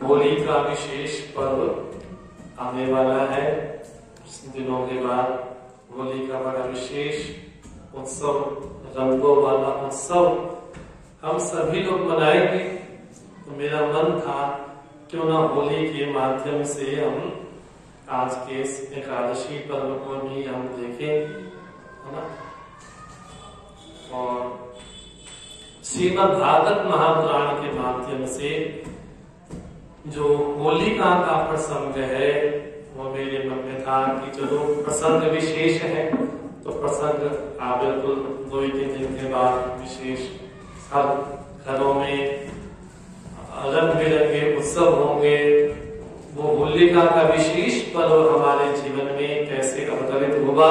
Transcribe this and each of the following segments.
होली का विशेष पर्व आने वाला है। कुछ दिनों के बाद होली का बड़ा विशेष उत्सव, रंगों वाला उत्सव हम सभी लोग मनाएंगे। तो मेरा मन था क्यों ना होली के माध्यम से हम आज के इस एकादशी पर्व को भी हम देखें, है ना। और श्रीमद् भागवत महापुराण के माध्यम से जो होलिका का प्रसंग है वो मेरे मन में था कि चलो प्रसंग विशेष है तो प्रसंग आप बिल्कुल 2-3 दिन के बाद विशेष सब घरों में रंग बिरंगे उत्सव होंगे। वो होलिका का विशेष पर्व हमारे जीवन में कैसे अवतरित हुआ।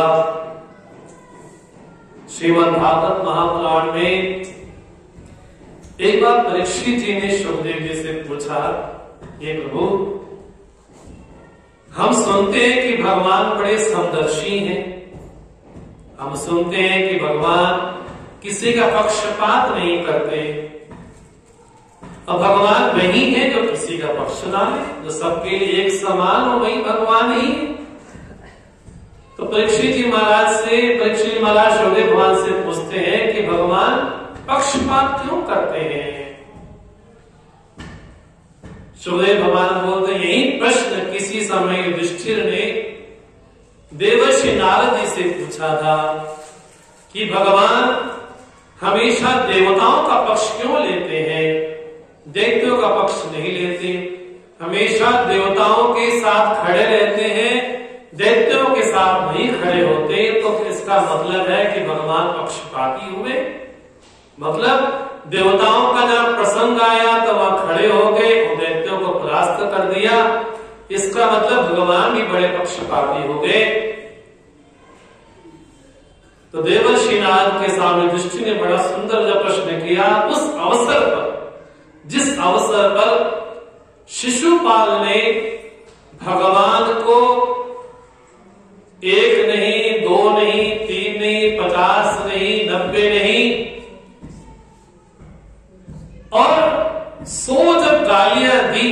श्रीमद् भागवत महापुराण में एक बार परीक्षित जी ने सुखदेव जी से पूछा, हे प्रभु, हम सुनते हैं कि भगवान बड़े समदर्शी हैं, हम सुनते हैं कि भगवान किसी का पक्षपात नहीं करते, और भगवान वही है जो किसी का पक्ष ना ले, जो सबके लिए एक समान हो, वही भगवान ही है। तो परीक्षित जी महाराज सुखदेव भगवान से पूछते हैं कि भगवान पक्षपात क्यों करते हैं। सुखदेव भगवान बोलते हैं, यही प्रश्न किसी समय युधिष्ठिर ने देवर्षि नारद जी से पूछा था कि भगवान हमेशा देवताओं का पक्ष क्यों लेते हैं, दैत्यों का पक्ष नहीं लेते, हमेशा देवताओं के साथ खड़े रहते हैं, दैत्यों के साथ नहीं खड़े होते। तो इसका मतलब है कि भगवान पक्षपाती हुए। मतलब देवताओं का जब प्रसंग आया तो वहां खड़े हो गए और दैत्यों को परास्त कर दिया। इसका मतलब भगवान भी बड़े पक्षपाती हो गए। तो देवर्षि नारद के सामने युधिष्ठिर ने बड़ा सुंदर जब प्रश्न किया, उस अवसर पर, जिस अवसर पर शिशुपाल ने भगवान को 1 नहीं, 2 नहीं, 3 नहीं, 50 नहीं, 90 नहीं और 100 जब गालियां दी,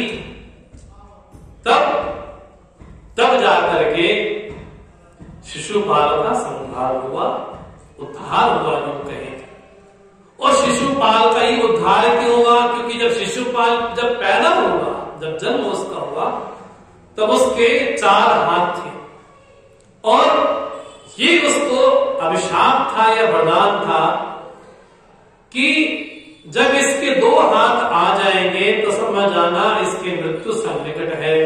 तब जाकर के शिशुपाल का संहार हुआ, उद्धार हुआ जो कहे। और शिशुपाल का ही उद्धार क्यों हुआ? क्योंकि जब शिशुपाल जब पैदा हुआ, जब जन्म उसका हुआ, तब उसके 4 हाथ थे और ये उसको अभिशाप था या वरदान था कि जब इसके 2 हाथ आ जाएंगे तो समझ जाना इसकी मृत्यु सन्निकट है।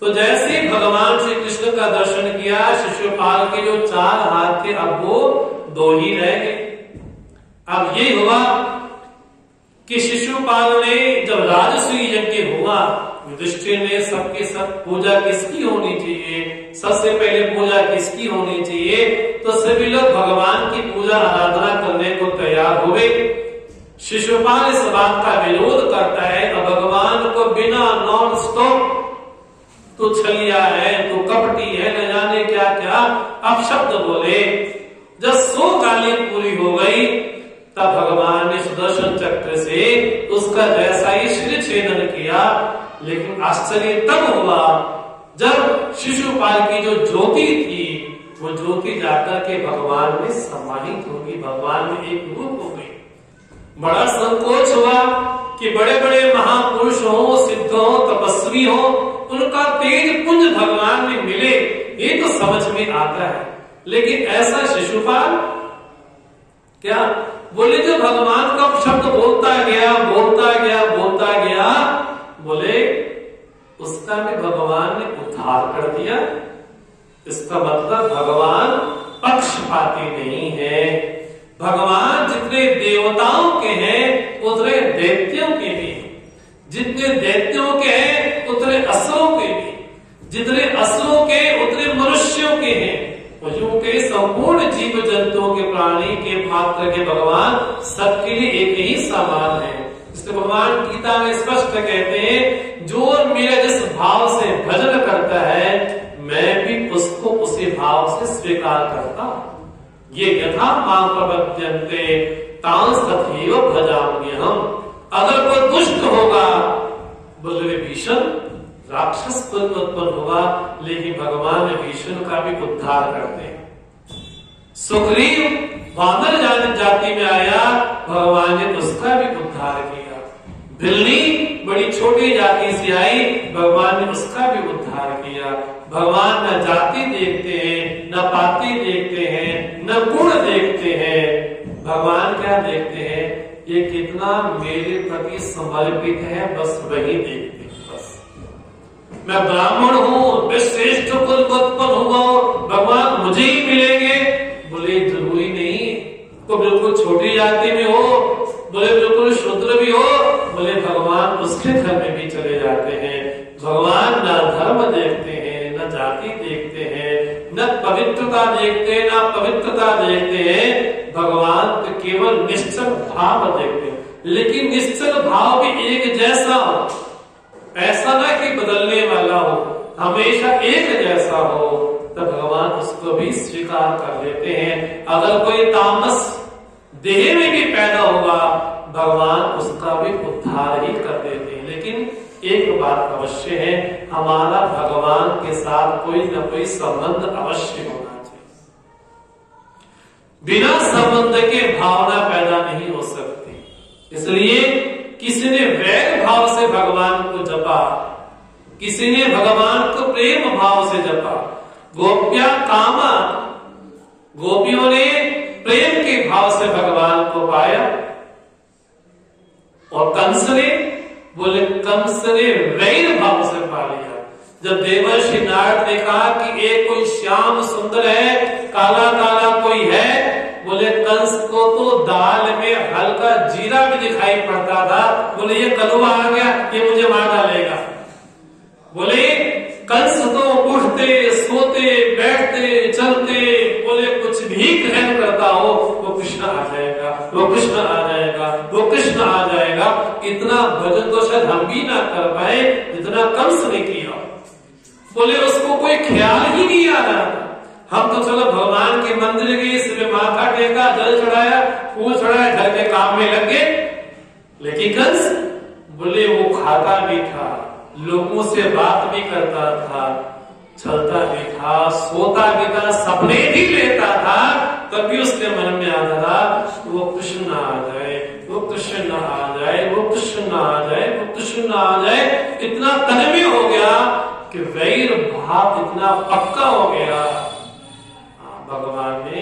तो जैसे भगवान श्री कृष्ण का दर्शन किया, शिशुपाल के जो 4 हाथ थे अब वो 2 ही रह गए। अब ये हुआ कि शिशुपाल ने जब राजसूय यज्ञ हुआ, युधिष्ठिर ने सबके सब पूजा किसकी होनी चाहिए, सबसे पहले पूजा किसकी होनी चाहिए, तो सभी लोग भगवान की पूजा आराधना करने को तैयार हुए। शिशुपाल इस बात का विरोध करता है और भगवान को बिना नॉन स्टॉप तू छलिया है, तू कपटी है, न जाने क्या क्या अपशब्द बोले। जब 100 गाली पूरी हो गई तब भगवान ने सुदर्शन चक्र से उसका जैसा ही सिर छेदन किया। लेकिन आश्चर्य तब हुआ जब शिशुपाल की जो ज्योति थी वो ज्योति जाकर के भगवान में समाहित होगी, भगवान में एक रूप हो गई। बड़ा संकोच हुआ कि बड़े बड़े महापुरुष हो, सिद्ध हो, तपस्वी हो, उनका तेज पुंज भगवान में मिले, ये तो समझ में आता है। लेकिन ऐसा शिशुपाल क्या बोले, जो भगवान का शब्द बोलता गया, बोले उसका भी भगवान ने उद्धार कर दिया। इसका मतलब भगवान पक्षपाती नहीं है। भगवान जितने देवताओं के हैं उतने दैत्यों के भी, जितने दैत्यों के हैं उतने असुरों के भी, जितने असुरों के उतने मनुष्यों के हैं। पशुओं के संपूर्ण जीव जंतुओं के, प्राणी के, पात्र के भगवान सबके लिए एक ही समान है। इसलिए भगवान गीता में स्पष्ट कहते हैं, जो मेरा जिस भाव से भजन करता है मैं भी उसको उसी भाव से स्वीकार करता हूं। ये यथा मां प्रपद्यन्ते तांस तथैव भजाम्यहम्। अगर कोई दुष्ट होगा, बोले राक्षस कुल उत्पन्न हुआ, लेकिन भगवान भीष्म का भी उद्धार करते हैं। सुग्रीव वानर जाति में आया, भगवान ने उसका भी उद्धार किया। बिल्ली बड़ी छोटी जाति से आई, भगवान ने उसका भी उद्धार किया। भगवान न जाति देखते हैं, न पाति देखते हैं, न गुण देखते हैं। भगवान क्या देखते हैं? ये कितना मेरे प्रति समर्पित है, बस वही देखते हैं। बस मैं ब्राह्मण हूँ, मैं श्रेष्ठ कुल उत्पन्न हुआ, भगवान मुझे ही मिलेंगे? बोले जरूरी नहीं। तो बिल्कुल छोटी जाति में हो, बोले बिल्कुल शूद्र भी हो, बोले भगवान उसके घर में भी चले जाते हैं। भगवान न धर्म देखते हैं, न जाति देखते हैं, न पवित्रता देखते हैं, न पवित्रता देखते हैं। भगवान तो केवल निश्चल भाव देखते हैं, लेकिन निश्चल भाव भी एक जैसा हो, ऐसा ना कि बदलने वाला हो, हमेशा एक जैसा हो, तो भगवान उसको भी स्वीकार कर लेते हैं। अगर कोई तामस देह में भी पैदा होगा, भगवान उसका भी उद्धार ही कर देते हैं। लेकिन एक बात अवश्य है, हमारा भगवान के साथ कोई न कोई संबंध अवश्य होना चाहिए। बिना संबंध के भावना पैदा नहीं हो सकती। इसलिए किसी ने वैर भाव से भगवान को जपा, किसी ने भगवान को प्रेम भाव से जपा। गोप्या कामा, गोपियों ने प्रेम के भाव से भगवान को पाया, और कंस ने, बोले कंस ने वैर भाव से पा लिया। जब देवर्षि नारद ने कहा कि एक कोई श्याम सुंदर है, काला काला कोई है, बोले कंस को तो दाल में हल्का जीरा भी दिखाई पड़ता था। बोले ये कलुआ आ गया, ये मुझे मार डालेगा। बोले कंस तो उठते सोते बैठते चलते, बोले कुछ भी ग्रहण करता हो, वो कृष्ण आ जाएगा, वो कृष्ण आ जाएगा, वो कृष्ण आ जाएगा। इतना भजन तो शायद हम भी ना कर पाए जितना कंस ने किया। बोले उसको कोई ख्याल ही नहीं आ रहा था। हम तो चलो भगवान के मंदिर गए, इसमें माथा टेका, जल चढ़ाया, फूल चढ़ाया, घर के काम में लग गए। लेकिन कंस, बोले वो खाता भी था, लोगों से बात भी करता था, चलता भी था, सोता भी था, सपने भी लेता था। तभी उसके मन में आता था वो कृष्ण आ जाए, वो कृष्ण आ जाए, वो कृष्ण आ जाए, वो कृष्ण आ जाए। इतना तन में हो गया कि वैर भाव इतना पक्का हो गया, भगवान ने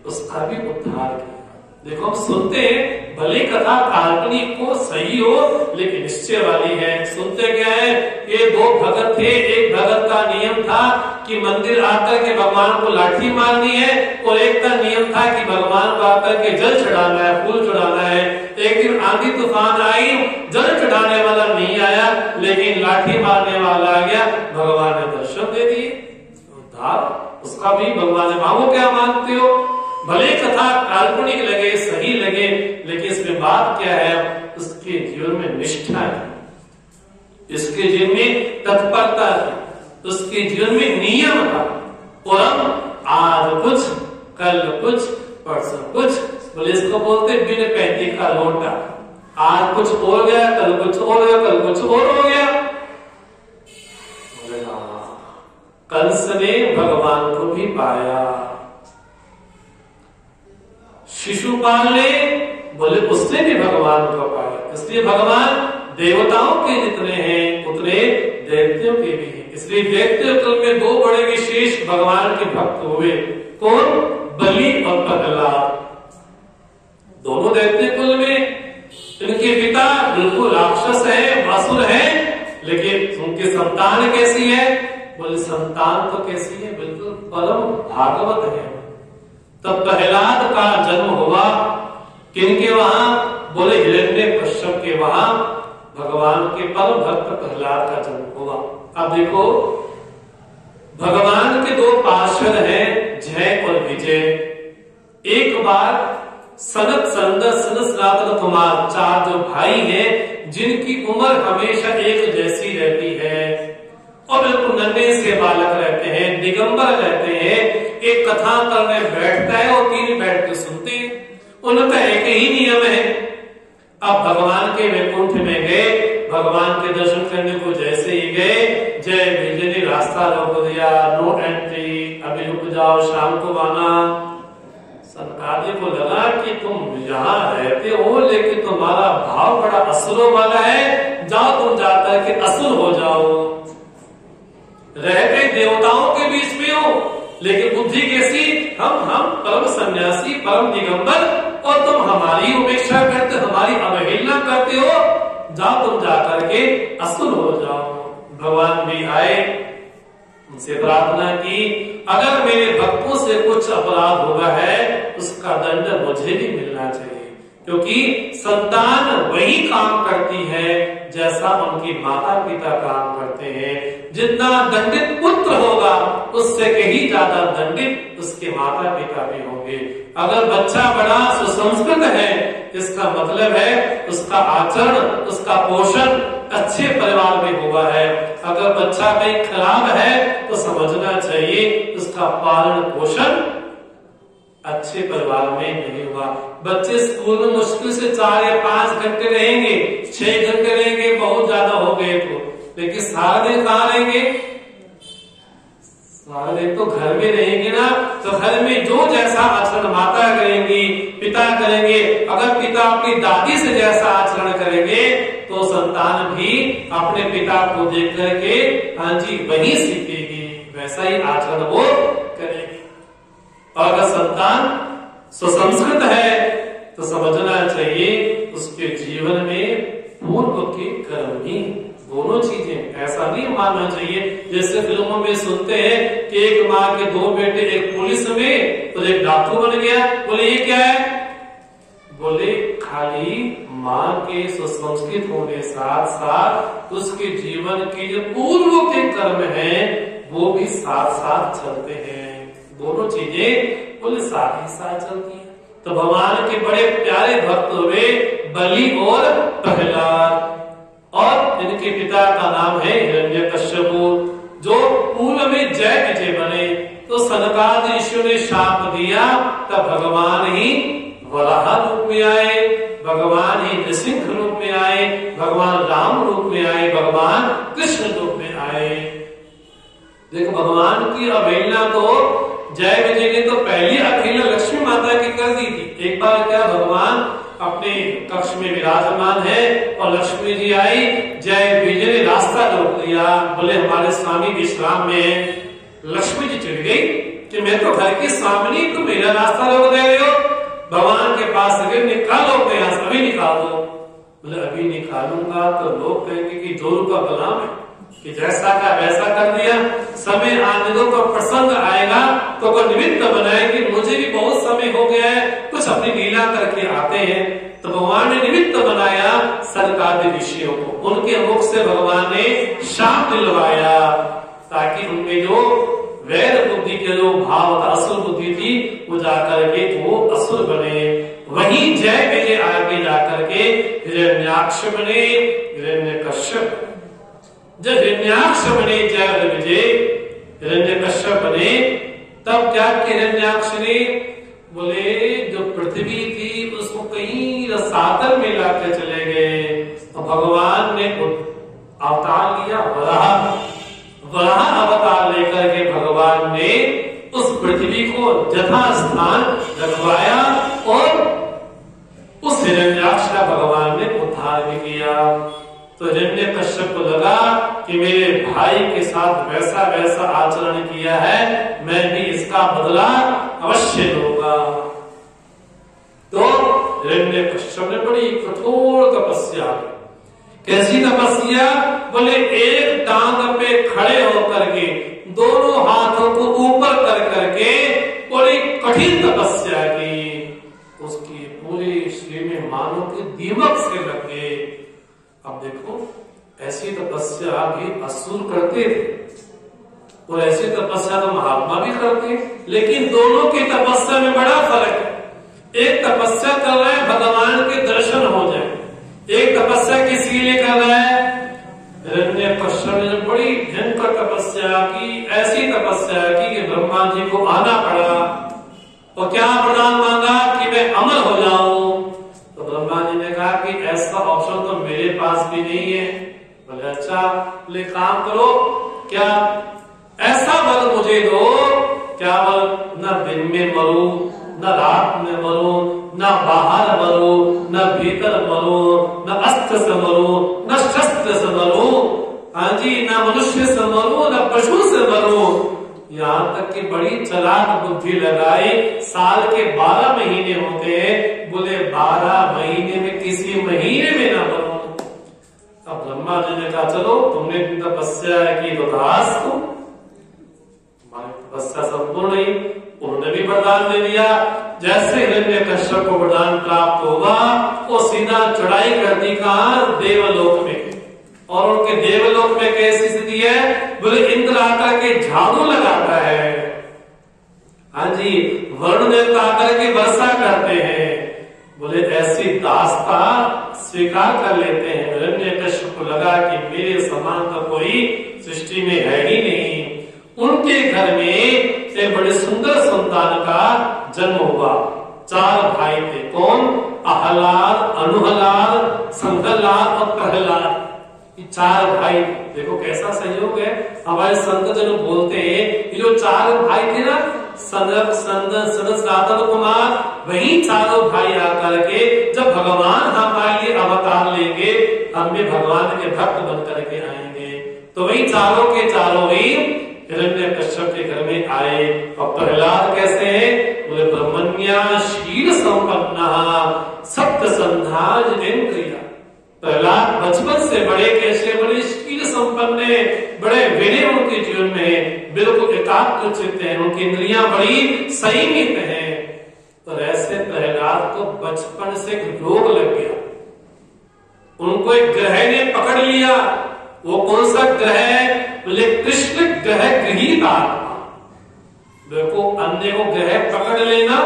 उसका भी उद्धार किया। देखो हम सुनते हैं, भले कथा काल्पनिक हो, सही हो, लेकिन निश्चय वाली है। सुनते क्या है, ये दो भगत थे, एक भगत का नियम था कि मंदिर आकर के भगवान को लाठी मारनी है, और एक का नियम था कि भगवान को आकर के जल चढ़ाना है, फूल चढ़ाना है। एक दिन आंधी तूफान आई, जल चढ़ाने वाला नहीं आया, लेकिन लाठी मारने वाला आ गया। भगवान ने दर्शन दे दिए, उद्धार उसका भी भगवान ने। मांगो क्या मांगते हो, भले कथा काल्पनिक लगे, सही लगे, लेकिन इसमें बात क्या है, उसके जीवन में निष्ठा है, इसके जीवन में तत्परता है, उसके जीवन में नियम था। और हम आज कुछ, कल कुछ, परसों कुछ, बोले इसको बोलते बिन पैंती का लोटा। आज कुछ हो गया, कल कुछ और गया, कल कुछ और हो गया। कंस ने भगवान को भी पाया, शिशुपाल ने, बोले उसने भी भगवान को पाया। इसलिए भगवान देवताओं के जितने हैं उतने दैत्यों के भी हैं। इसलिए दैत्य कुल में दो बड़े विशेष भगवान के भक्त हुए, कौन? बलि और प्रहलाद। दोनों दैत्य कुल में, इनके पिता बिल्कुल राक्षस है, असुर है, लेकिन उनकी संतान कैसी है? बोले संतान तो कैसी है? बिल्कुल परम भागवत है। तब प्रहलाद का जन्म हुआ किनके वहां? बोले हिरण्यकश्यप के वहां भगवान के परम भक्त प्रहलाद का जन्म हुआ। अब देखो भगवान के दो पार्षद हैं, जय और विजय। एक बार सनत, संदत, सनत कुमार, चार जो भाई हैं, जिनकी उम्र हमेशा एक जैसी रहती है और बिल्कुल नन्हे से बालक रहते हैं, दिगंबर रहते हैं। एक कथा करने बैठता है और तीन बैठ के सुनते हैं, उनका एक ही नियम है। अब भगवान के वैकुंठ में गए, भगवान के दर्शन करने को जैसे ही गए, रास्ता रोक दिया, नो एंट्री, अभी रुक जाओ, शाम को आना। सनकादिक को लगा कि तुम यहाँ रहते हो लेकिन तुम्हारा भाव बड़ा असुरों वाला है, जाओ तुम जाकर के असुर हो जाओ। रह गए देवताओं के बीच में हो लेकिन बुद्धि कैसी, हम परम सन्यासी परम दिगंबर और तुम हमारी उपेक्षा करते, हमारी अवहेलना करते हो, जाओ तुम जाकर के असुर हो जाओ। भगवान भी आए, उनसे प्रार्थना की, अगर मेरे भक्तों से कुछ अपराध हुआ है उसका दंड मुझे भी मिलना चाहिए, क्योंकि संतान वही काम करती है जैसा उनकी माता पिता काम करते हैं। जितना दंडित पुत्र होगा उससे कहीं ज्यादा दंडित उसके माता पिता भी होंगे। अगर बच्चा बड़ा सुसंस्कृत है इसका मतलब है उसका आचरण, उसका पोषण अच्छे परिवार में हुआ है। अगर बच्चा कहीं खराब है तो समझना चाहिए उसका पालन पोषण अच्छे परिवार में नहीं हुआ। बच्चे स्कूल में मुश्किल से 4 या 5 घंटे रहेंगे, 6 घंटे रहेंगे, बहुत ज्यादा हो गए तो, लेकिन सारा दिन कहाँ रहेंगे? सारा दिन तो घर में रहेंगे ना। तो घर में जो जैसा आचरण माता करेंगी, पिता करेंगे, अगर पिता अपनी दादी से जैसा आचरण करेंगे तो संतान भी अपने पिता को देख करके हाँ जी वही सीखेगी, वैसा ही आचरण वो करेगी। और अगर संतान सुसंस्कृत है तो समझना चाहिए उसके जीवन में पूर्व के कर्म ही दोनों चीजें, ऐसा नहीं मानना चाहिए जैसे फिल्मों में सुनते हैं कि एक माँ के 2 बेटे, एक पुलिस में तो एक डाकू बन गया। बोले ये क्या है? बोले खाली माँ के सुसंस्कृत होने साथ साथ उसके जीवन के जो पूर्व के कर्म हैं वो भी साथ साथ चलते हैं। दोनों चीजें बोले साथ ही साथ चलती है। तो भगवान के बड़े प्यारे भक्त हुए बलि और प्रहलाद, और इनके पिता का नाम है हिरण्यकश्यप, जो पूर्व में जय विजय बने। तो सनकादिक ऋषियों ने शाप दिया, तब भगवान ही वराह रूप में आए, भगवान ही नृसिंह रूप में आए, भगवान राम रूप में आए, भगवान कृष्ण रूप में आए। देखो भगवान की अवहेलना तो जय विजय ने तो पहली अवहेलना लक्ष्मी माता की कर दी थी। एक बार क्या भगवान अपने कक्ष में विराजमान है और लक्ष्मी जी आई, जय विजय ने रास्ता रोक दिया, बोले हमारे स्वामी विश्राम में है। लक्ष्मी जी चिढ़ गई कि मैं तो घर की स्वामिनी, तुम मेरा रास्ता रोक दे रहे हो। भगवान के पास अगर निकालो तो यहाँ से अभी निकाल दो। बोले अभी निकालूंगा तो लोग कहेंगे कि जोरू का गुलाम है कि जैसा का वैसा कर दिया। समय आने दो तो प्रसंग आएगा तो कोई निमित्त बनाएंगे, मुझे भी बहुत समय हो गया है, कुछ अपनी लीला करके आते हैं। तो भगवान ने निमित्त बनाया सनकादिक ऋषियों को, उनके मुख से भगवान ने शाप दिलवाया ताकि उनमें जो वैर बुद्धि के जो भाव था, असुर बुद्धि थी, वो जाकर के वो असुर बने। वहीं जय विजय आगे जाकर के हिरण्याक्ष बने, हिरण्यकश्यप। जब हिरण्याक्ष बने जय विजय हिरण्यकश्यप बने, तब क्या हिरण्याक्ष ने बोले जो पृथ्वी थी उसको कहीं रसातल में लाकर चले गए। तो भगवान ने अवतार लिया वराह, वराह अवतार लेकर के भगवान ने उस पृथ्वी को यथा स्थान रखवाया और उस हिरण्याक्ष का भगवान ने उद्धार भी किया। तो हिरण्यकश्यप को लगा कि मेरे भाई के साथ वैसा वैसा आचरण किया है, मैं भी इसका बदला अवश्य लूंगा। तो हिरण्यकश्यप ने बड़ी कठोर तपस्या। कैसी तपस्या? बोले एक टांग पे खड़े होकर के दोनों हाथों को ऊपर कर करके बड़ी कठिन तपस्या की। उसकी पूरे शरीर में मानो कि दीमक से लग गए। अब देखो ऐसी तपस्या भी असुर करते थे और ऐसी तपस्या तो महात्मा भी करते, लेकिन दोनों की तपस्या में बड़ा फर्क है। एक तपस्या कर रहा है भगवान के दर्शन हो जाए, एक तपस्या किसी लिए कर रहा है। हिरण्यकश्यप ने बड़ी भयंकर तपस्या की, ऐसी तपस्या की कि ब्रह्मा जी को आना पड़ा और क्या वरदान मांगा कि मैं अमर हो जाऊं। तो ब्रह्मा जी ने कहा कि ऐसा ऑप्शन तो मेरे पास भी नहीं है। बोले अच्छा, ले काम करो, क्या ऐसा बल मुझे दो, क्या बल, न दिन में मरो, न रात में मरो, न बाहर मरो, न भीतर मरो, न अस्त्र से मरो, न शस्त्र से मरो, हाँ जी, न मनुष्य से मरो, न पशु से मरो। यहाँ तक कि बड़ी चालाक बुद्धि लगाई, साल के 12 महीने होते हैं, बोले 12 महीने में किसी महीने में ना मरो। अब ब्रह्मा जी ने कहा चलो तुमने तपस्या की तो हमारी तपस्या संपूर्ण ही, उन्होंने भी वरदान दे दिया। जैसे हिरण्यकश्यप को वरदान प्राप्त होगा वो सीधा चढ़ाई कर दी कहां, देवलोक में। और उनके देवलोक में कैसी स्थिति है, बोले इंद्र आकर के झाड़ू लगाता है, हाँ जी, वरुण देवता आकर के वर्षा करते हैं, बोले ऐसी दास्ता स्वीकार कर लेते हैं। हिरण्यकश्यप को लगा कि मेरे समान तो कोई सृष्टि में है ही नहीं। उनके घर में एक बड़े सुंदर संतान का जन्म हुआ। 4 भाई थे, कौन, अहलाद, अनुहलाद, संघलाद और प्रहलाद, 4 भाई। देखो कैसा सहयोग है। हमारे संत जन बोलते हैं ये जो 4 भाई थे ना, सनत कुमार, वही चारों भाई आकर के जब भगवान हमारे लिए अवतार लेंगे, हम भी भगवान के भक्त बन करके आएंगे। तो वही चारों के चारों ही हिरण्यकश्यप के घर में आए। और प्रहलाद कैसे है, बोले ब्रह्मण्याशील संपन्ना सप्तसंधा जितेंद्रिया। प्रहलाद बचपन से बड़े कैसे, बड़े शील संपन्न है, बड़े विनय उनके जीवन में, बिल्कुल एकाग्र चित्त है, उनकी इंद्रियां बड़ी संयमित हैं। तो ऐसे प्रहलाद को बचपन से रोग लग गया, उनको एक ग्रह ने पकड़ लिया। वो कौन सा ग्रह है, बोले कृष्ण ग्रह गृहीत आत्मा। देखो अन्य को ग्रह पकड़ लेना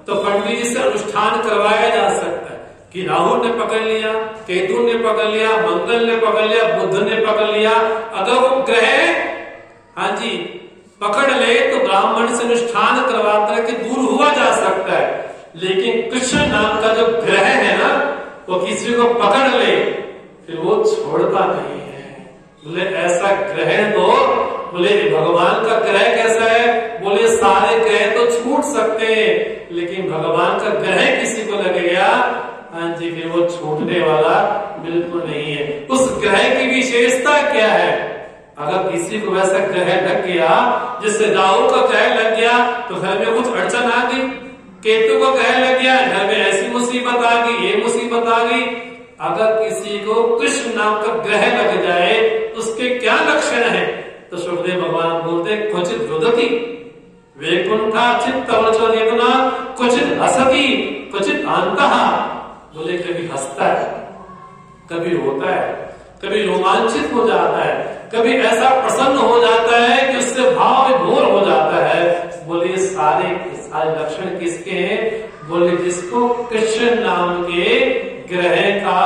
तो पंडित जी से अनुष्ठान करवाया जा सकता है कि राहु ने पकड़ लिया, केतु ने पकड़ लिया, मंगल ने पकड़ लिया, बुध ने पकड़ लिया। अगर वो ग्रह, हाँ जी, पकड़ ले तो ब्राह्मण से अनुष्ठान करवा करके दूर हुआ जा सकता है। लेकिन कृष्ण नाम का जो ग्रह है ना, वो किसी को पकड़ ले फिर वो छोड़ता नहीं है। बोले ऐसा ग्रह तो, बोले भगवान का ग्रह कैसा है, बोले सारे ग्रह तो छूट सकते हैं, लेकिन भगवान का ग्रह किसी को लग गया, हाँ जी, फिर वो छूटने वाला बिल्कुल नहीं है। उस ग्रह की विशेषता क्या है, अगर किसी को वैसा ग्रह लग गया, जिससे राहु का ग्रह लग गया तो घर में कुछ अड़चन आ गई, केतु का ग्रह लग गया घर में ऐसी मुसीबत आ गई, ये मुसीबत आ गई। अगर किसी को कृष्ण नाम का ग्रह लग जाए उसके क्या लक्षण है, तो सुखदेव भगवान बोलते क्वचित रुदति वैकुंठा चित्तवचना, क्वचित हसति क्वचित अंतः। बोले कभी हंसता है, कभी रोता है, कभी रोमांचित हो जाता है, कभी ऐसा प्रसन्न हो जाता है कि उससे भाव विभोर हो जाता है। बोले सारे लक्षण किसके हैं, बोले जिसको कृष्ण नाम के ग्रह का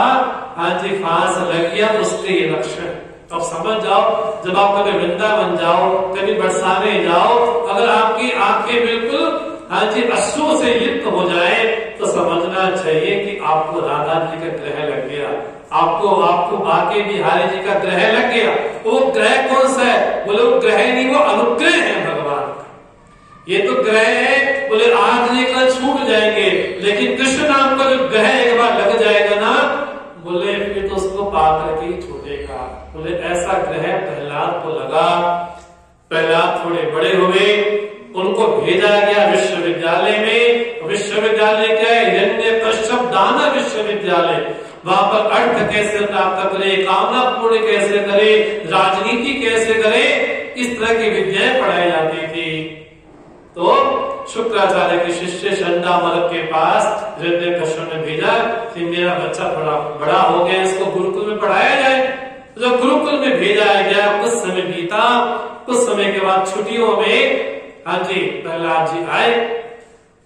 आंधी फांस लग गया उसके ये लक्षण। तो समझ जाओ, जब आप कभी वृंदावन जाओ, कभी बरसाने जाओ, अगर आपकी आंखें बिल्कुल हाँ जी अश्रु से युक्त हो जाए तो समझना चाहिए कि आपको राधा जी का ग्रह लग गया, आपको बाके बिहारी जी का ग्रह लग गया। वो ग्रह कौन सा है, बोले वो ग्रह नहीं, वो अनुग्रह है भगवान का। ये तो ग्रह है, बोले आज नहीं कल छूट जाएंगे, लेकिन कृष्ण नाम का जो ग्रह एक बार लग जाएगा ना, बोले फिर तो उसको पा करके ही छूटेगा। बोले ऐसा ग्रह प्रहलाद को लगा। प्रहलाद थोड़े बड़े हुए, उनको भेजा गया विश्वविद्यालय में। विश्वविद्यालय क्या है, हिरण्यकश्यप दानव विश्वविद्यालय। वहां पर अर्थ कैसे प्राप्त करे, कामना पूर्ण कैसे करे, राजनीति कैसे करे, इस तरह की विद्याएं पढ़ाई जाती थी। तो शुक्राचार्य के शिष्य शंडामलक के पास हिरण्यकश्यप ने भेजा कि मेरा बच्चा थोड़ा बड़ा हो गया, इसको गुरुकुल में पढ़ाया जाए। जब गुरुकुल में भेजा गया, कुछ समय बीता, कुछ समय के बाद छुट्टियों में हाँ जी प्रहलाद जी आए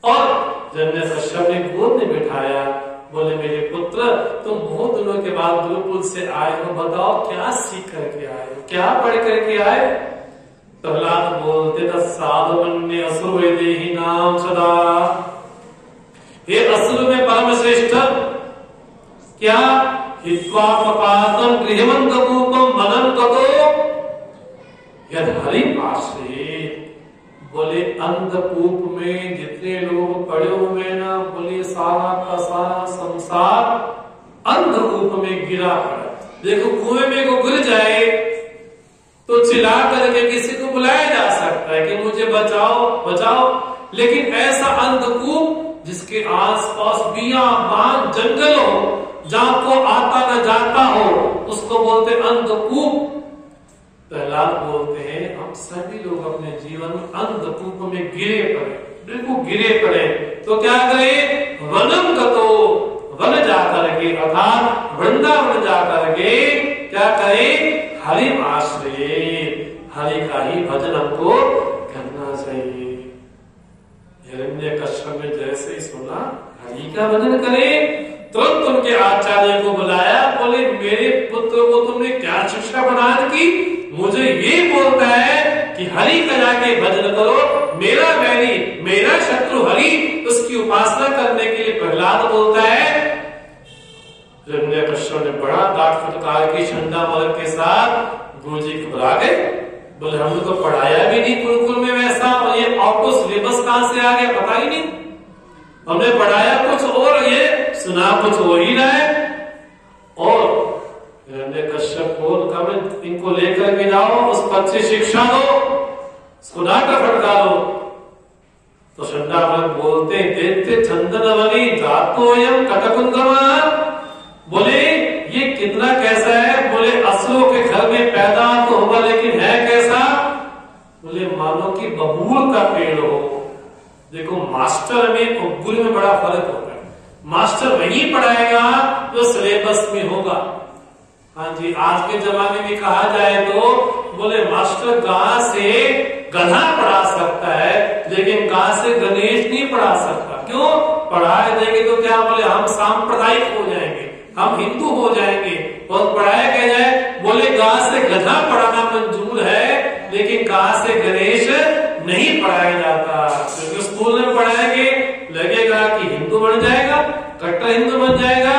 और हिरण्यकश्यप ने गोद में बिठाया। बोले मेरे पुत्र, तुम बहुत दिनों के बाद गुरुकुल से आए हो, बताओ क्या सीख करके आए हो, क्या पढ़ करके आए। प्रहलाद बोलते साधुमन्य असुर वेदेहि नाम सदा। हे असुर में परम श्रेष्ठ, क्या हित्वा पातम गृहमंत कूपम मनन ततो। यद हरि आश्रय। बोले अंधकूप में जितने लोग पड़े हुए ना, बोले सारा का सारा संसार अंधकूप में गिरा पड़ा। देखो कुएं में को गिर जाए तो चिल्ला करके किसी को बुलाया जा सकता है कि मुझे बचाओ बचाओ, लेकिन ऐसा अंधकूप जिसके आसपास बियाबान जंगल हो, जहां को आता न जाता हो, उसको बोलते अंधकूप। प्रहलाद बोलते हैं हम सभी लोग अपने जीवन में अंधकूप में गिरे पड़े, बिल्कुल गिरे पड़े, तो क्या करें? वनम गतो, वन जाकर के अर्थात वृंदावन जाकर के क्या करें? हरि आश्रय, हरि का ही भजन हमको करना चाहिए। हिरण्यकश्यप ने जैसे ही सुना हरि का भजन करें, तुरंत उनके आचार्य को बुलाया, बोले मेरे पुत्र को तुमने क्या शिक्षा प्रदान की? मुझे ये बोलता है कि हरि का जाके भजन करो, मेरा वैरी, मेरा शत्रु हरि, उसकी उपासना करने के लिए प्रहलाद बोलता है। हिरण्यकश्यप ने बड़ा डांट फटकार की छंडामर्ग के साथ गुरु जी घबरा गए, बोले हमने तो पढ़ाया भी नहीं गुरुकुल में वैसा, और ये ऑटो सिलेबस कहां से आ गया पता ही नहीं, हमने पढ़ाया कुछ और ये सुना कुछ हो ही रहा है। और हिरण्यकश्यप को कहा इनको लेकर के जाओ, उस पर से शिक्षा दो, उसको डांट फटकारो। तो छंडामर्ग बोलते देते चंदन बनी जातो यम कटकुंदमा, बोले ये कितना कैसा है? बोले असुरों के घर में पैदा तो होगा, लेकिन है कैसा? बोले मानो कि बबूल का पेड़ हो। देखो मास्टर में और गुरु में बड़ा फर्क होता है। मास्टर वही पढ़ाएगा जो सिलेबस में होगा। हाँ जी, आज के जमाने में कहा जाए तो बोले मास्टर गांव से गधा पढ़ा सकता है, लेकिन गांव से गणेश नहीं पढ़ा सकता। क्यों? पढ़ाए देंगे तो क्या? बोले हम सांप्रदायिक हो जाएंगे, हम हिंदू हो जाएंगे। और पढ़ाया क्या जाए? बोले गांव से गधा पढ़ाना मंजूर है, लेकिन गांव से गणेश नहीं पढ़ाया जाता। क्योंकि स्कूल में पढ़ाएंगे लगेगा कि हिंदू बन जाएगा, कट्टर हिंदू बन जाएगा।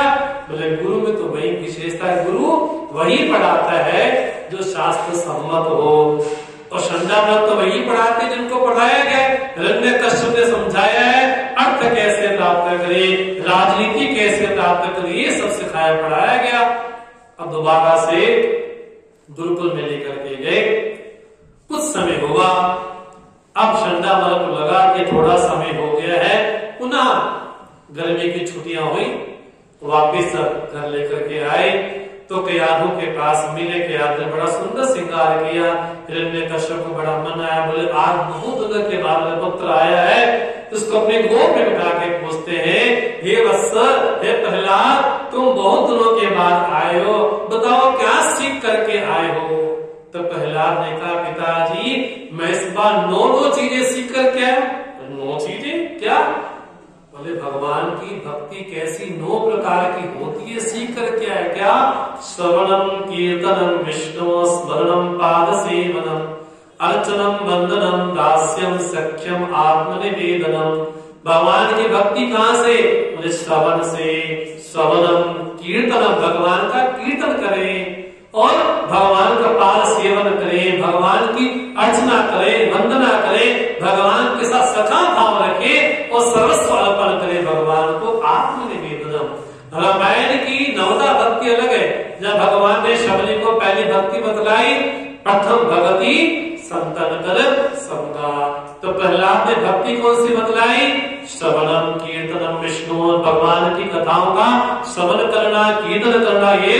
बोले गुरु में तो वही विशेषता है, गुरु वही पढ़ाता है जो शास्त्र सम्मत हो। और छंडामर्ग तो वही पढ़ाते जिनको पढ़ाया गया। हिरण्यकश्यप ने समझाया है अर्थ कैसे प्राप्त करे, राजनीति कैसे प्राप्त करे, ये सब सिखाया पढ़ाया गया। अब दोबारा से गुरुकुल में लेकर के गए, कुछ समय हुआ, अब छंडामर्ग को लगा कि थोड़ा समय हो गया है, पुनः गर्मी की छुट्टियां हुई, वापिस घर लेकर के आए तो कयाधु के पास मिले। कयाधु ने बड़ा सुंदर श्रृंगार किया। हिरण्यकश्यप को बड़ा मन आया, बोले आज बहुत दिनों के बाद पुत्र आया है, उसको अपने गोद में बिठा के पूछते हैं, हे वत्स, हे प्रहलाद, तुम बहुत दिनों के बाद आए हो, बताओ क्या सीख करके आए हो? तो प्रहलाद ने कहा पिताजी मैं इस बार 9 चीजें सीख कर के आया। 9 चीजें क्या? बोले भगवान की भक्ति कैसी 9 प्रकार की होती है, सीख कर क्या है? क्या? श्रवणम कीर्तनम विष्णु स्मरणम पाद सेवनम अर्चनम वंदनम दास्यम सख्यम आत्मनिवेदनम। भगवान की भक्ति कहां से? बोले श्रवण से। श्रवणम कीर्तनम, भगवान का कीर्तन करें और भगवान का पाद सेवन करें, भगवान की अर्चना करें, वंदना करें, भगवान के साथ सखा भाव रखें और सर्वस्व अर्पण करें भगवान को। आत्मनिवेदनम। रामायण की नवदा भक्ति अलग है। जब भगवान ने शबरी को पहली भक्ति बतलाई, प्रथम भगति संतन कर संगा, तो प्रहलाद ने भक्ति कौन सी बतलाई? श्रवणम कीर्तनम विष्णु, भगवान की कथाओं का श्रवण करना, कीर्तन करना, ये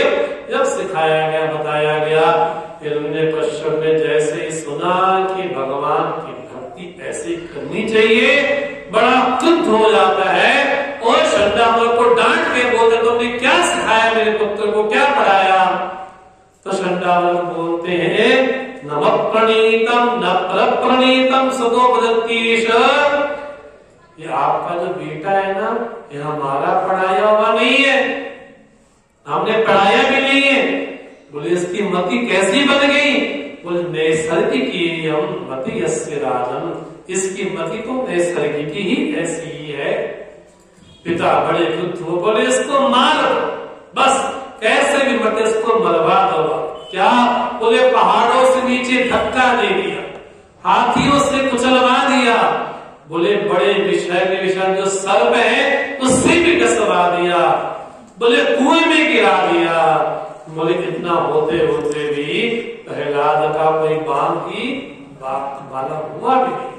जब सिखाया गया, बताया गया। हिरण्यकश्यप ने जैसे ही सुना कि भगवान की भक्ति ऐसी करनी चाहिए, बड़ा क्रुद्ध हो जाता है और छंडामर्ग को डांट के बोलते तुमने क्या सिखाया मेरे पुत्र को, क्या पढ़ाया? तो छंडामर्ग बोलते हैं नम प्रणीतम न प्रप्रणीतम सदोपदत्तीश। ये आपका जो बेटा है ना, ये हमारा पढ़ाया हुआ नहीं है, हमने पढ़ाया भी नहीं है। बोले इसकी मति कैसी बन गई? बोले नैसर्गिक मति यस्य राजन, इसकी मति तो नैसर्गिक ही ऐसी ही है। पिता बड़े क्रुद्ध हो, बोले इसको मार दो, बस कैसे भी मत इसको मरवा दो। क्या? बोले पहाड़ों से नीचे पीछे धक्का दे दिया, हाथियों से कुचलवा दिया। बोले बड़े विषय जो सर्प है उससे भी डसवा दिया। बोले कुएं में गिरा दिया। बोले इतना होते होते भी प्रहलाद का कोई बाण की बाला हुआ भी नहीं।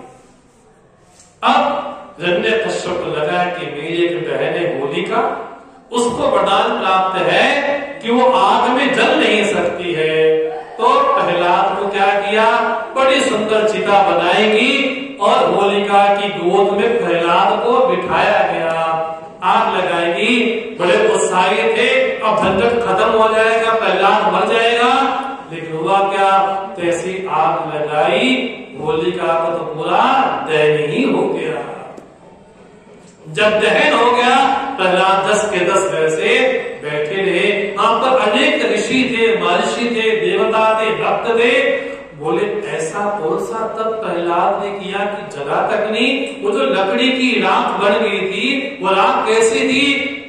अब हिरण्यकश्यप को लगा कि मेरी एक बहन है होलिका, उसको वरदान प्राप्त है कि वो आग में जल नहीं सकती है। तो प्रहलाद को क्या किया, बड़ी सुंदर चिता बनाएगी और होलिका की गोद में प्रहलाद को बिठाया गया, आग लगाएगी। बड़े उत्साहित थे, अब झंझट खत्म हो जाएगा, प्रहलाद मर जाएगा। लेकिन हुआ क्या, कैसी आग लगाई, होलिका का तो पूरा दहन ही हो गया। जब दहन हो गया, प्रहलाद 10 के 10 वैसे बैठे रहे। वहां पर अनेक ऋषि थे, महर्षि थे, देवता थे, भक्त थे। बोले ऐसा कौन सा तब प्रहलाद ने किया कि जला तक नहीं। वो जो लकड़ी की राख बन गई थी, वो राख कैसी थी,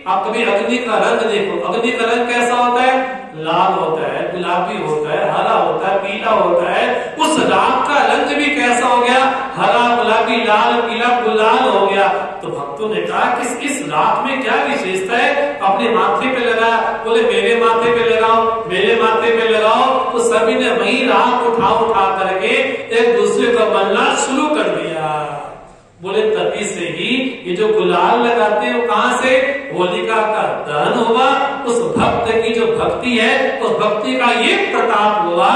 आप कभी अग्नि का रंग देखो, अग्नि का रंग कैसा होता है, लाल होता है, गुलाबी होता है, हरा होता है, पीला होता है। उस राख का रंग भी कैसा हो गया, हरा, गुलाबी, लाल, पीला, गुलाल हो गया। तो भक्तों ने कहा कि इस राख में क्या विशेषता है, अपने माथे पे लगा। बोले मेरे माथे पे लगाओ, मेरे माथे पे लगाओ। तो सभी ने वही राख उठा करके एक दूसरे को मलना शुरू कर दिया। बोले तभी से ही ये जो गुलाल लगाते हैं वो कहां से, होलिका का दहन हुआ। उस भक्त की जो भक्ति है, उस भक्ति का ये प्रताप हुआ।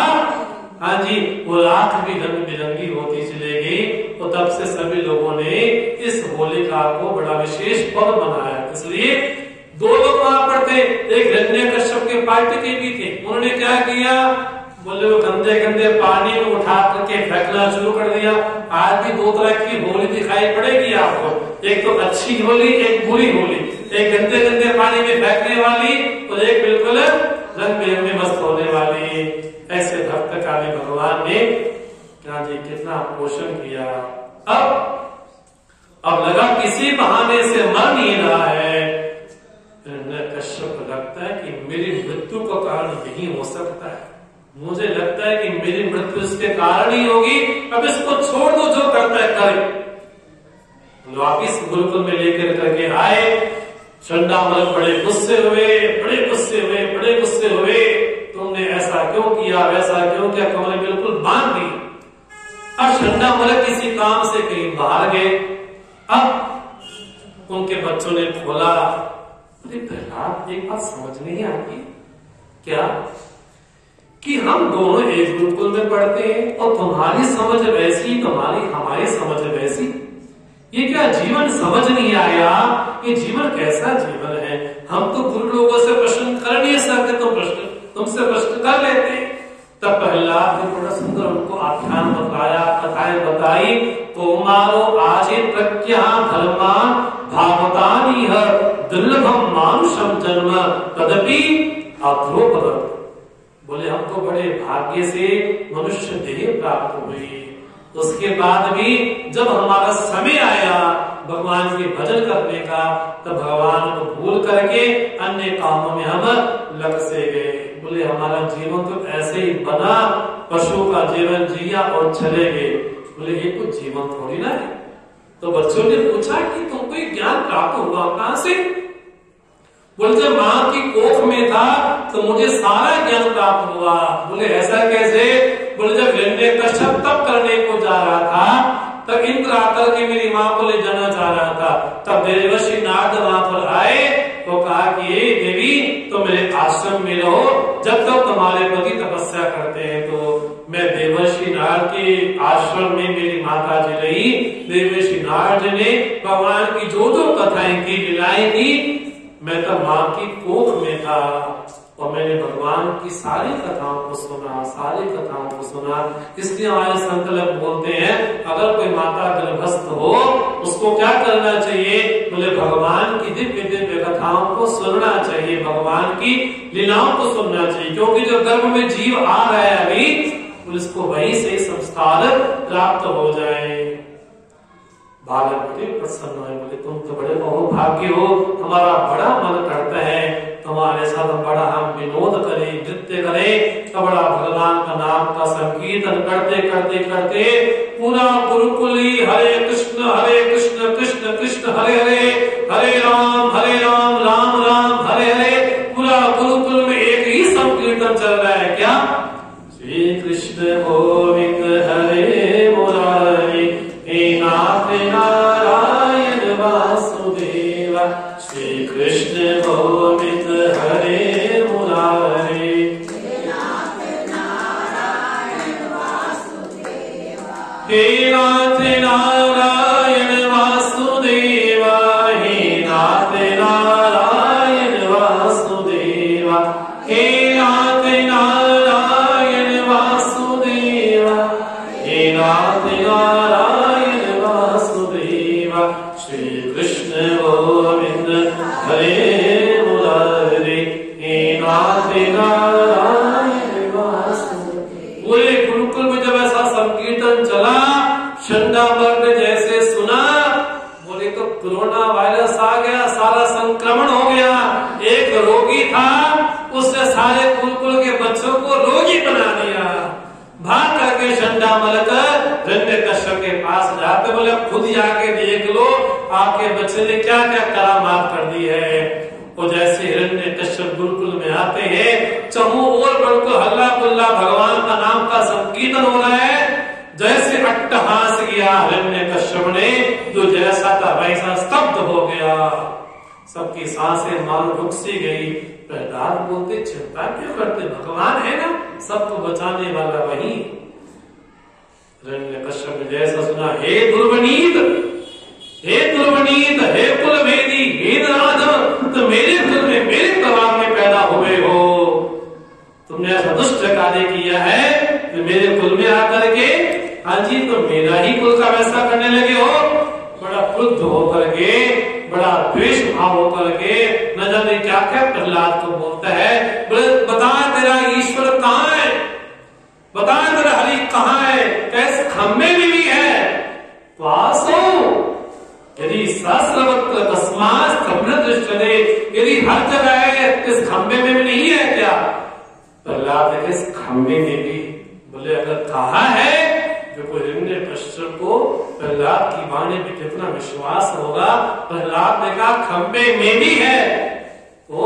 हाँ जी, वो राख भी रंग बिरंगी होती चली गई। तो तब से सभी लोगों ने इस होलिका को बड़ा विशेष पर्व मनाया। इसलिए 2 लोग वहां पर थे, एक हिरण्यकश्यप के पार्टी के भी थे। उन्होंने क्या किया, बोले वो गंदे गंदे पानी में उठा करके फेंकना शुरू कर दिया। आज भी 2 तरह की होली दिखाई पड़ेगी आपको, एक तो अच्छी होली, एक बुरी होली। एक गंदे गंदे पानी में फेंकने वाली और एक बिल्कुल रंग बिरंगे मस्त होने वाली। ऐसे भक्त का भी भगवान ने क्या जी कितना पोषण किया। अब लगा किसी बहाने से मर नहीं रहा है। कश्यप को लगता है कि मेरी मृत्यु का कारण यही हो सकता है, मुझे लगता है कि मेरी मृत्यु इसके कारण ही होगी। अब इसको छोड़ दो, जो करता है करे। वापिस गुरुकुल में लेकर करके आए। चंडामर्क बड़े गुस्से हुए, बड़े गुस्से हुए, बड़े गुस्से हुए। तुमने ऐसा क्यों किया, वैसा क्यों किया, कमरे बिल्कुल बांध दी। अब चंडामर्क किसी काम से कहीं बाहर गए। अब उनके बच्चों ने खोला। अरे प्रहलाद, एक बात समझ नहीं आती क्या कि हम दोनों एक गुरुकुल में पढ़ते हैं और तुम्हारी समझ वैसी, तुम्हारी हमारी समझ वैसी। ये क्या जीवन समझ नहीं आया, ये जीवन कैसा जीवन है। हम तो गुरु लोगों से प्रश्न कर नहीं सकते, तुमसे प्रश्न कर लेते। तब प्रहलाद ने बड़ा सुंदर उनको आख्यान बताया, कथाएं बताई। तो मारो आज प्रज्ञा धर्मान भावतानी दुर्लभम मानुषम जन्म तदपि अध्रोपद। बोले हम तो बड़े भाग्य से मनुष्य देह प्राप्त हुई, उसके बाद भी जब हमारा समय आया भगवान के भजन करने का, तब भगवान को भूल करके अन्य कामों में हम लग से गए। बोले हमारा जीवन तो ऐसे ही बना, पशु का जीवन जिया और चले गए। बोले ये कुछ जीवन थोड़ी ना है। तो बच्चों ने पूछा कि तुमको ज्ञान प्राप्त हुआ कहां से। बोले जब मां की कोख में था तो मुझे सारा ज्ञान प्राप्त हुआ। बोले ऐसा कैसे। बोले जब हिरण्यकश्यप तप करने को जा रहा था, तब इंद्र आकर के मेरी मां को ले जाना चाह रहा था। तब देवर्षि नारद वहां पर आए तो कहा कि देवी तो मेरे आश्रम में रहो, जब तक तुम्हारे पति तपस्या करते हैं। तो मैं देवर्षि नारद के आश्रम में मेरी माता जी रही। देवर्षि नारद ने भगवान की जो जो कथाएं की, लीलाएं की, मैं तब मां की कोख में था और मैंने भगवान की सारी कथाओं को सुना, सारी कथाओं को सुना। इसलिए हमारे संकल्प बोलते हैं अगर कोई माता गर्भस्थ हो उसको क्या करना चाहिए। बोले भगवान की दिव्य दिव्य कथाओं को सुनना चाहिए, भगवान की लीलाओं को सुनना चाहिए। क्योंकि जो गर्भ में जीव आ रहा है अभी, उसको वहीं से संस्कार प्राप्त हो जाए। बालक बड़े प्रसन्न हुए। बोले तुम तो बड़े बहुभाग्य हो, हमारा बड़ा मन करता है हमारे साथ बड़ा हम विनोद करें, नृत्य करें, तो बड़ा भगवान का नाम का संकीर्तन करते करते करते पूरा गुरुकुल ही हरे कृष्ण कृष्ण कृष्ण हरे हरे, हरे राम राम राम हरे हरे, पूरा गुरुकुल में एक ही संकीर्तन चल रहा है। क्या? श्री कृष्ण गोविंद हरे मुरारी, हे नाथ नारायण वासुदेवा, श्री कृष्ण गोविंद हरे मुरारी, हे नाथ नारायण वासुदेवा, हे नाथ नारायण वासुदेवा, हे नाथ नारायण वासुदेवा, हे नाथ नारायण वासुदेवा, हे नाथ नारायण वासुदेवा, श्री कृष्ण गोविंद हरे मुरारी, हे नाथ नारायण वासुदेवा। पूरे गुरुकुल में जब ऐसा संकीर्तन चला, शंडामर्ग ने जैसे सुना, बोले तो कोरोना वायरस आ गया, सारा संक्रमण हो गया। एक रोगी था, उसने सारे गुरुकुल के बच्चों को रोगी बना दिया। भाग करके शंडामर्ग हिरण्यकश्यप के पास जाते, बोले खुद ही आके देख लो आपके बच्चे ने क्या क्या करामात कर दी है। वो जैसे हिरण्यकश्यप गुरुकुल में आते हैं, चमू और बिल्कुल हल्ला गुल्ला भगवान का नाम का संकीर्तन हो रहा है। जैसे अट्टहास किया हिरण्यकश्यप ने, जो जैसा था वैसा स्तब्ध हो गया, सबकी सांसें मानो रुक सी गई। प्रहलाद बोलते चिंता क्यों करते, भगवान है ना सबको बचाने वाला वही। हिरण्यकश्यप ने जैसा सुना, हे दुर्वनीत, हे दुर्वनीत, हे कुलभेदी, हे नारद, तो मेरे कुल में मेरे प्रभाव में पैदा हुए हो, तुमने ऐसा दुष्ट कार्य किया है तो मेरे कुल में आकर के, हाँ जी, तो मेरा ही कुल का वैसा करने लगे हो। बड़ा क्रुद्ध होकर के, बड़ा द्वेष भाव होकर के, न जाने क्या क्या प्रहलाद को बोलता है। बता तेरा ईश्वर कहाँ है, बता तेरा हरि कहाँ है, कैसे खम्बे में भी है, पास हो, यदि सहस्रवक्त्र तस्मात् खम्भ दृष्टते, यदि हर जगह है इस खम्बे में भी नहीं है क्या? प्रहलाद है इस खम्बे में भी, बोले अगर कहा है, देखो हिरण्यकश्यप को प्रहलाद की वाणी पे कितना विश्वास होगा। प्रहलाद ने कहा खम्बे में भी है, तो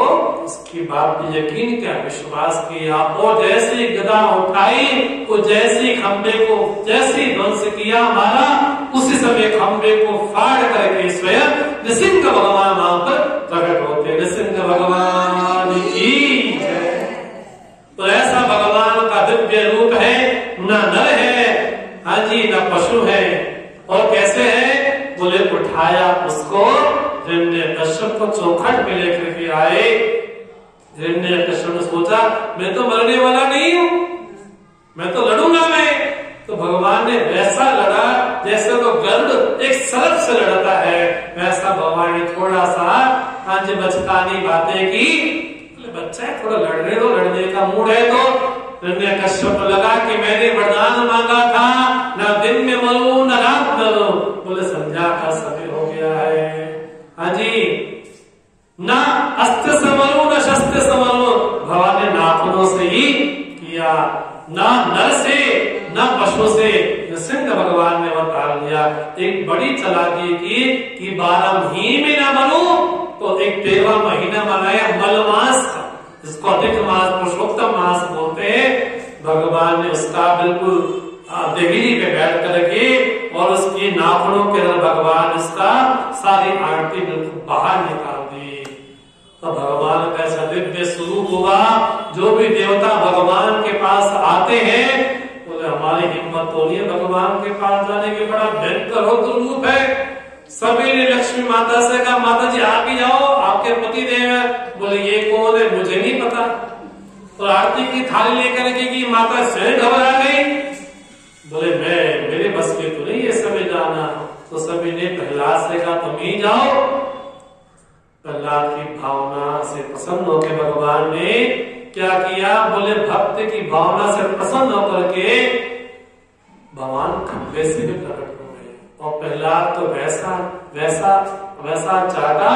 उसकी बात पे यकीन क्या विश्वास किया, और जैसे ही गदा उठाई, वो जैसे खम्बे को जैसे ध्वंस किया मारा, उसी समय खम्बे को फाड़ करके स्वयं नृसिंह भगवान वहां पर प्रकट होते। नृसिंह भगवान की जय। तो ऐसा भगवान का दिव्य रूप है, न नर है, हाँ जी, न पशु है। और कैसे है? बोले उठाया उसको, हिरण्यकश्यप को चौखट में लेकर के आए। हिरण्यकश्यप ने सोचा मैं तो मरने वाला नहीं हूं, मैं तो लड़ूंगा मैं। तो भगवान ने वैसा लड़ा जैसे तो गरुड़ एक सर्प से लड़ता है, वैसा भगवान ने थोड़ा सा, हाँ जी, बचकानी बातें की। बच्चा है, थोड़ा लड़ने दो, लड़ने का मूड है। तो हिरण्यकश्यप को लगा कि मैंने वरदान मांगा था, न दिन में मरूं न रात में मरूं। बोले संध्या का समय हो गया है, हाँ जी, न अस्त्र से मरूं न शस्त्र से मरूं। भगवान ने नाखूनों से ही किया, न नर से न पशु से। नृसिंह भगवान ने बता दिया, एक बड़ी चालाकी की कि 12 महीने में न मरूं, तो एक 13वां महीना मनाया मलमास का, जिसको अधिक मास पुरुषोत्तम मास बोलते हैं। भगवान ने उसका बिल्कुल देहरी पे बैठ करके और उसकी नाखूनों के अंदर भगवान उसका सारी आरती बिल्कुल बाहर निकाल दी। तो भगवान का ऐसा दिव्य स्वरूप हुआ, जो भी देवता भगवान के पास आते हैं, बोले हमारी हिम्मत तो नहीं है भगवान के पास जाने के, बड़ा भयंकर रौद्र रूप है। सभी ने लक्ष्मी माता से कहा, माता जी आप ही जाओ, आपके पति देव है। बोले ये कौन है, मुझे नहीं पता। तो आरती की थाली लेकर के माता स्वयं घबरा गई। बोले मैं, मेरे बस में तो नहीं ये समय जाना। तो सभी ने प्रहलाद से कहा तुम ही जाओ। प्रहलाद की भावना से प्रसन्न होकर भगवान ने क्या किया, बोले भक्त की भावना से प्रसन्न होकर के भगवान खंबे से भी प्रकट हो गए। और प्रहलाद तो वैसा वैसा वैसा चाटा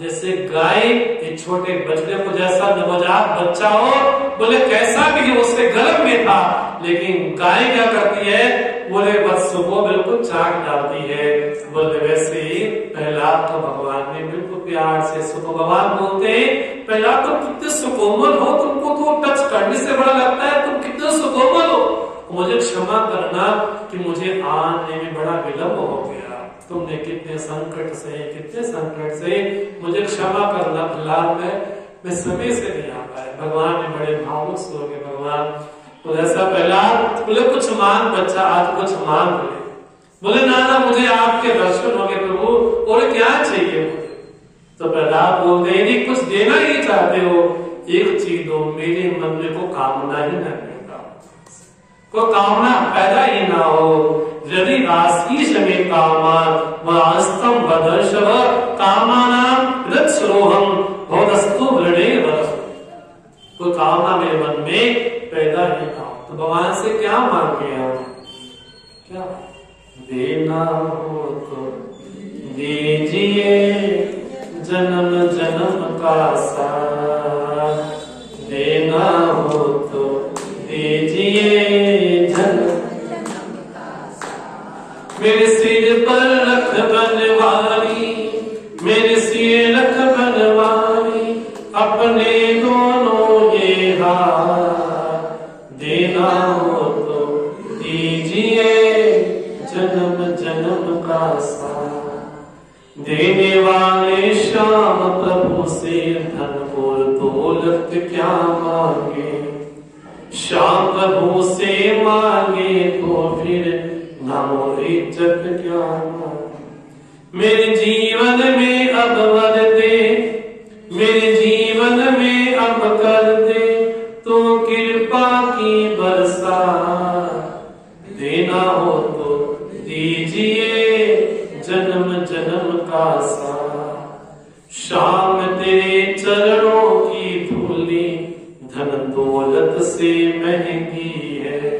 जैसे गाय एक छोटे बछड़े को जैसा नवजात बच्चा हो, बोले कैसा भी उससे गर्भ में था, लेकिन गाय क्या करती है, बोले वत्स को बिल्कुल चाट डालती है। बोले वैसे ही प्रहलाद तो भगवान ने बिल्कुल प्यार से, सुको भगवान बोलते हैं प्रहलाद तुम कितने सुकोमल हो, तुमको तो टच करने से बड़ा लगता है, तुम कितने सुकोमल हो, मुझे क्षमा करना कि मुझे आने में बड़ा विलंब हो गया, तुमने कितने संकट से मुझे क्षमा करना प्रहलाद, मैं समय से नहीं आ पाया। भगवान ने बड़े भावुक से हो गए, भगवान तो ऐसा प्रहलाद बोले कुछ मांग बच्चा, आज कुछ मांग बोले नाना मुझे आपके दर्शन हो गए प्रभु, और क्या चाहिए मुझे। तो प्रहलाद बोलते यदि कुछ देना ही चाहते हो, एक चीज दो, मेरे मन में को कामना ही न कोई कामना पैदा ही ना हो। यदि आशीष में कामान वास्तव बदर्शव कामानाम वृक्षरोहम भोदस्तु वृणे वरसु, कोई कामना मेरे मन में पैदा ही ना हो। तो भगवान से क्या मांगे हम, क्या देना हो तो दीजिए जन्म जन्म का साथ, देना हो तो दीजिए मेरे सिर पर रख बनवारी, मेरे सिर रख बनवारी, अपने दोनों ये हाथ, देना हो तो दीजिए जन्म जन्म का साथ। देने वाले श्याम प्रभु से धन और दौलत क्या मांगे, श्याम प्रभु से मांगे तो फिर नाम और इज्जत क्या मांगे। मेरे जीवन में अब वर दे, मेरे जीवन में अब कर दे तो कृपा की बरसा, देना हो तो दीजिए जन्म जन्म का साथ। शाम तेरे चरणों की धूली धन दौलत से महंगी है,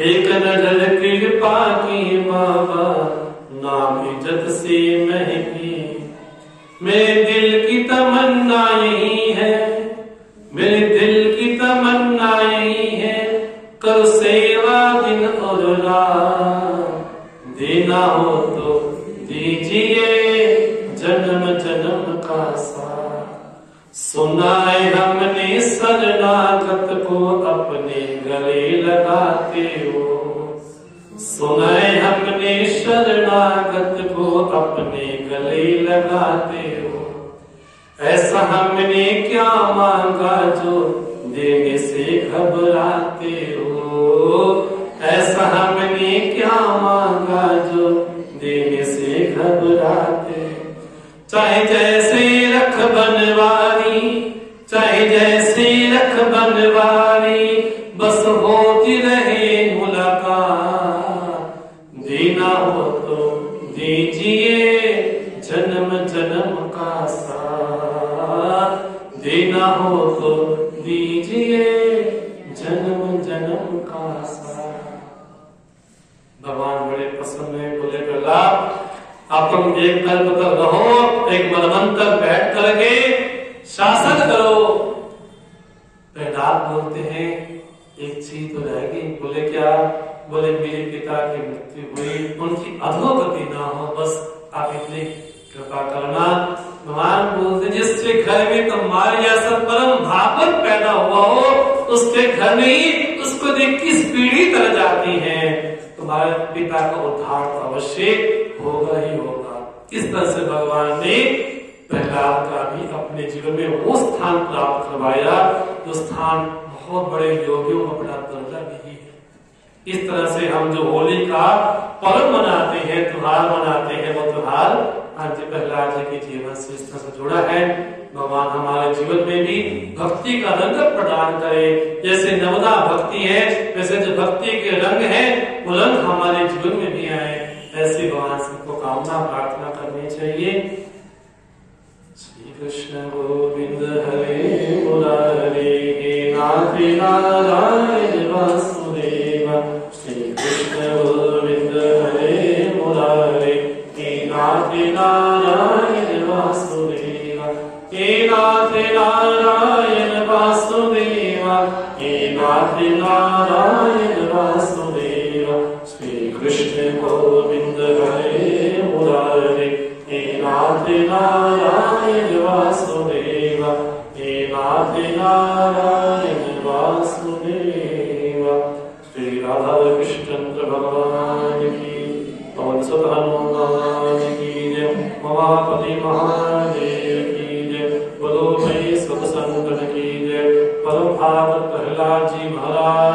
एक नजर कृपा की बाबा नाम इज्जत से महंगी। मेरे दिल की तमन्ना यही है, मेरे दिल की तमन्ना यही है, कर सेवा दिन और रात, देना हो तो दीजिए जन्म जन्म का साथ। सुनाए हमने शरणागत को अपने गले लगाते हो, सुनाए हमने शरणागत को अपने गले लगाते हो। ऐसा हमने क्या मांगा जो देने से घबराते हो, ऐसा हमने क्या मांगा जो देने से घबराते। चाहे जैसे रख बनवारी, चाहे जैसे रख बनवारी, बस होती रहे मुलाकात, देना हो तो दीजिए जन्म जन्म का साथ, देना हो तो दीजिए जन्म जन्म का साथ। भगवान बड़े पसंद है, बोले प्रहलाद अपन एक कल्प तक रहो, एक मनवंतर बैठ करके शासन करो। प्रहलाद बोलते हैं एक चीज तो रहेगी, बोले क्या, बोले मेरे पिता की मृत्यु हुई, उनकी अधोगति ना हो, बस आप इतनी कृपा करना। भगवान बोलते जिसके घर में तुम्हारे जैसा परम भागवत पैदा हुआ हो, उसके घर में ही उसको देख किस पीढ़ी तर जाती है, तुम्हारे पिता का उद्धार तो अवश्य होगा ही होगा। इस तरह से भगवान ने प्रहलाद का भी अपने जीवन में वो स्थान प्राप्त करवाया जो स्थान बहुत बड़े योगियों का बड़ा दर्जा भी है। इस तरह से हम जो होली का पर्व मनाते हैं, त्योहार मनाते हैं, वो त्योहार आज प्रहलाद जी के जीवन से इस तरह से जुड़ा है। भगवान हमारे जीवन में भी भक्ति का रंग प्रदान करे, जैसे नवदा भक्ति है वैसे जो भक्ति के रंग है वो रंग हमारे जीवन में भी आए, ऐसे भगवान से को कामना प्रार्थना करनी चाहिए। श्री कृष्ण गोविंद हरे मुरारे, हे नाथ नारायण वासुदेव। श्री कृष्ण गोविंद हरे मुरारे, हे नाथ नारायण वासुदेव। नारायण वासुदेव श्री कृष्ण गोविंद हरे मुरारे हे नाथ नारायण वासुदेव हे नाथ नारायण वासुदेव श्री राधा कृष्ण भगवान की पवन सुत हनुमान की जय उमापति महादेव की जय बोलो भाई सत संतन की जय परम भागवत प्रहलाद जी महाराज